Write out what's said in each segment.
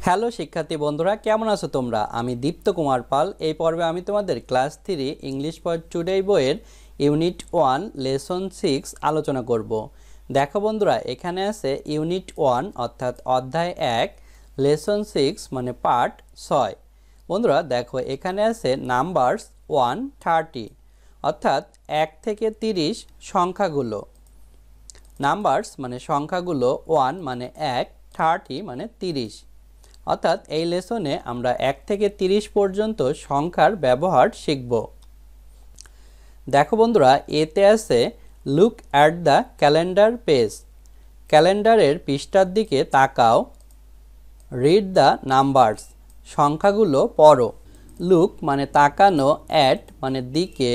Hello শিক্ষার্থী বন্ধুরা, কেমন আছো তোমরা? আমি দীপ্ত কুমার পাল। এই পর্বে আমি তোমাদের ক্লাস 3 ইংলিশ ফর টুডে বইয়ের ইউনিট 1 লেসন 6 আলোচনা করব। দেখো বন্ধুরা, এখানে আছে ইউনিট 1 অর্থাৎ অধ্যায় 1, লেসন 6 মানে পার্ট 6। বন্ধুরা দেখো, এখানে আছে নাম্বারস 1-30 অর্থাৎ 1 থেকে 30 সংখ্যাগুলো। নাম্বারস মানে সংখ্যাগুলো, 1 মানে 1, 30 মানে 30। অর্থাৎ এই লেসনে আমরা 1 থেকে 30 পর্যন্ত সংখ্যার ব্যবহার শিখব। দেখো বন্ধুরা, এতে আছে look at the calendar page. ক্যালেন্ডারের পৃষ্ঠার দিকে তাকাও। রিড দ্য নাম্বারস, সংখ্যাগুলো পড়ো। লুক মানে তাকানো, অ্যাট মানে দিকে,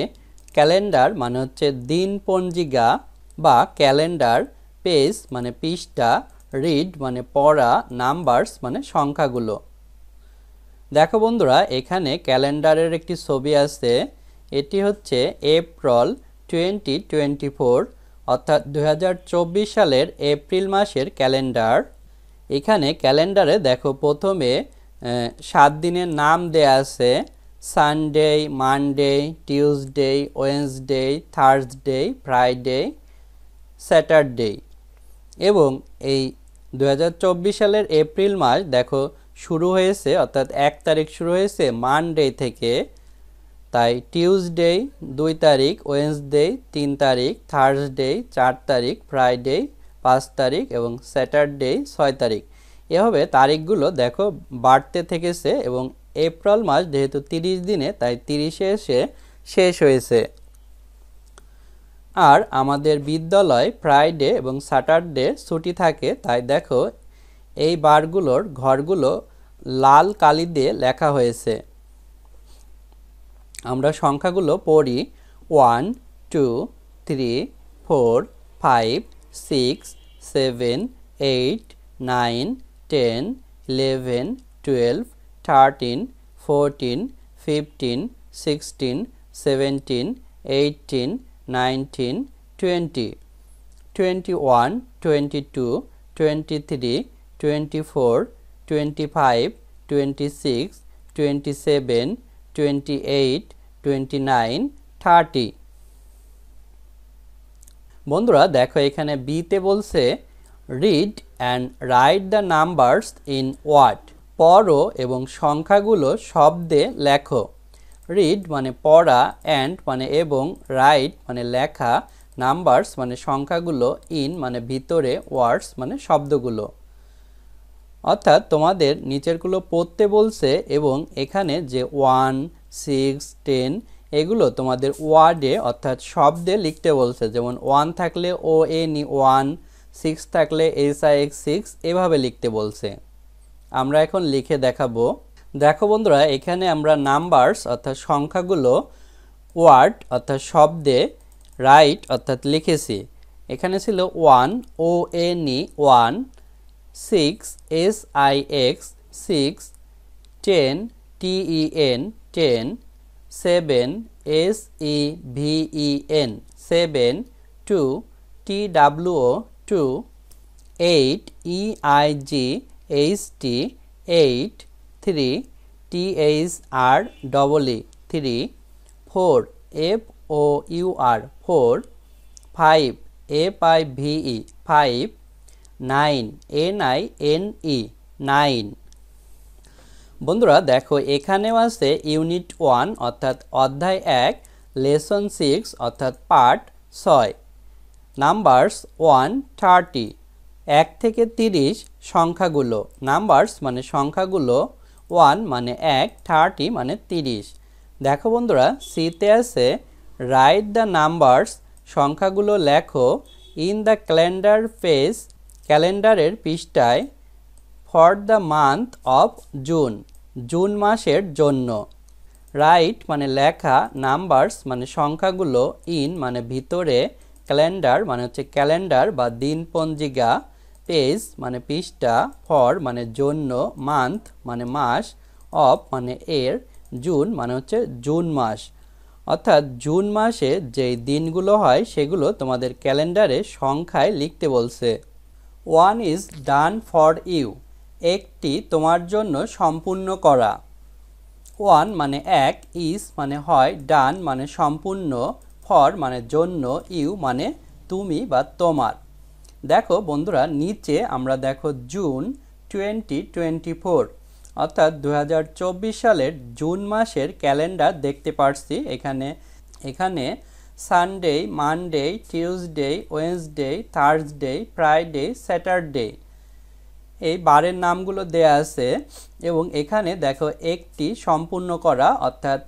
ক্যালেন্ডার মানে হচ্ছে দিন পঞ্জিকা বা ক্যালেন্ডার, পেজ মানে পৃষ্ঠা, রিড মানে পড়া, নাম্বারস মানে সংখ্যাগুলো। দেখো বন্ধুরা, এখানে ক্যালেন্ডারের একটি ছবি আছে। এটি হচ্ছে এপ্রিল 2024 অর্থাৎ 2024 সালের এপ্রিল মাসের ক্যালেন্ডার। এখানে ক্যালেন্ডারে দেখো প্রথমে 7 দিনের নাম দেয়া আছে: Sunday, Monday, Tuesday, Wednesday, Thursday, Friday, Saturday. এবং এই 2024 সালের এপ্রিল মাস দেখো শুরু হয়েছে, অর্থাৎ 1 তারিখ শুরু হয়েছে মানডে থেকে। তাই টিউসডে 2 তারিখ, ওয়েডনেসডে 3 তারিখ, থার্সডে 4 তারিখ, ফ্রাইডে 5 তারিখ এবং স্যাটারডে 6 তারিখ। এভাবে তারিখগুলো দেখো বাড়তে থেকেছে এবং এপ্রিল মাস যেহেতু 30 দিনে, তাই 30-এ এসে শেষ হয়েছে। আর আমাদের বিদ্যালয় ফ্রাইডে এবং স্যাটারডে ছুটি থাকে, তাই দেখো এই বারগুলোর ঘরগুলো লাল কালি দিয়ে লেখা হয়েছে। আমরা সংখ্যাগুলো পড়ি: 1, 2, 3, 4, 5, 6, 7, 8, 9, 10, 11, 12, 13, 14, 15, 16, 17, 18, 19, 20, 21, 22, 23, 24, 25, 26, 27, 28, 29, 30। বন্ধুরা দেখো, এখানে বিতে বলছে read and write the numbers in word. পড়ো এবং সংখ্যাগুলো শব্দে লেখো। রিড মানে পড়া, অ্যান্ড মানে এবং, রাইট মানে লেখা, নাম্বারস মানে সংখ্যাগুলো, ইন মানে ভিতরে, ওয়ার্ডস মানে শব্দগুলো। অর্থাৎ তোমাদের নিচেরগুলো পড়তে বলছে এবং এখানে যে 1, 6, 10 এগুলো তোমাদের ওয়ার্ডে অর্থাৎ শব্দে লিখতে বলছে। যেমন 1 থাকলে ONE 1, 6 থাকলে SIX 6, এভাবে লিখতে বলছে। আমরা এখন লিখে দেখাবো। দেখো বন্ধুরা, এখানে আমরা নাম্বারস অর্থাৎ সংখ্যাগুলো ওয়ার্ড অর্থাৎ শব্দে, রাইট অর্থাৎ লিখেছি। এখানে ছিল 1 ONE 1, 6 SIX 6, 10 TEN 10, 7 SEVEN 7, 2 TWO 2, 8 EIGHT 8, 3 THREE 3, 4 FOUR 4, 5 FIVE 5, 9 NINE 9। বন্ধুরা দেখো, এখানেও আছে ইউনিট 1 অর্থাৎ অধ্যায় 1 লেসন 6 অর্থাৎ পার্ট 6, নাম্বারস 1-30 1 থেকে 30 সংখ্যাগুলো। নাম্বারস মানে সংখ্যাগুলো, 1 মানে 1, 30 মানে 30। দেখো বন্ধুরা, সিতে আছে রাইট দ্য নাম্বারস, সংখ্যাগুলো লেখো, ইন দ্য ক্যালেন্ডার পেজ, ক্যালেন্ডারের পৃষ্ঠায়, for the month of June, June মাসের জন্য। রাইট মানে লেখা, নাম্বারস মানে সংখ্যাগুলো, ইন মানে ভিতরে, ক্যালেন্ডার মানে হচ্ছে ক্যালেন্ডার বা দিন পঞ্জিকা, পেজ মানে পৃষ্ঠা, ফর মানে জন্য, মান্থ মানে মাস, অফ মানে এর, জুন মানে হচ্ছে জুন মাস। অর্থাৎ জুন মাসে যেই দিনগুলো হয় সেগুলো তোমাদের ক্যালেন্ডারে সংখ্যায় লিখতে বলছে। 1 is done for you, একটি তোমার জন্য সম্পূর্ণ করা। ওয়ান মানে এক, ইজ মানে হয়, ডান মানে সম্পূর্ণ, ফর মানে জন্য, ইউ মানে তুমি বা তোমার। দেখো বন্ধুরা, নিচে আমরা দেখো জুন 2024 অর্থাৎ 2024 সালের জুন মাসের ক্যালেন্ডার দেখতে পারছি। এখানে Sunday, Monday, Tuesday, Wednesday, Thursday, Friday, Saturday এই বারের নামগুলো দেয়া আছে। এবং এখানে দেখো একটি সম্পূর্ণ করা, অর্থাৎ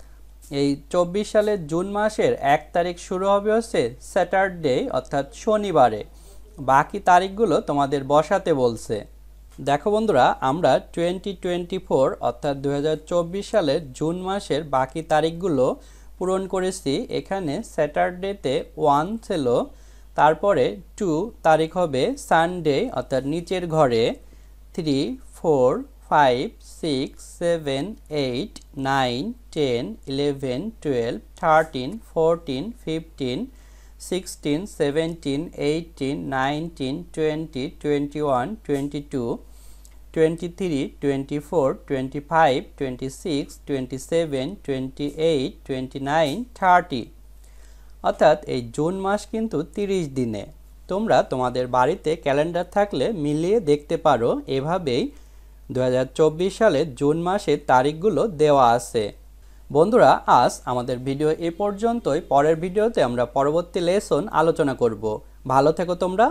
এই 24 সালের জুন মাসের 1 তারিখ শুরু হবে হচ্ছে স্যাটারডে অর্থাৎ শনিবারে। বাকি তারিখগুলো তোমাদের বসাতে বলছে। দেখো বন্ধুরা, আমরা 2024 অর্থাৎ 2024 সালের জুন মাসের বাকি তারিখগুলো পূরণ করেছি। এখানে স্যাটারডেতে 1 ছিল, তারপরে 2 তারিখ হবে সানডে অর্থাৎ নিচের ঘরে, 3, 4, 5, 6, 7, 8, 9, 10, 11, 12, 13, 14, 15, 16, 17, 18, 19, 20, 21, 22, 23, 24, 25, 26, 27, 28, 29, 30 অর্থাৎ এই জুন মাস কিন্তু 30 দিনে। তোমরা তোমাদের বাড়িতে ক্যালেন্ডার থাকলে মিলিয়ে দেখতে পারো। এভাবেই 2024 সালের জুন মাসের তারিখগুলো দেওয়া আছে। বন্ধুরা, আজ আমাদের ভিডিও এ পর্যন্তই। পরের ভিডিওতে আমরা পরবর্তী লেসন আলোচনা করব। ভালো থেকো তোমরা।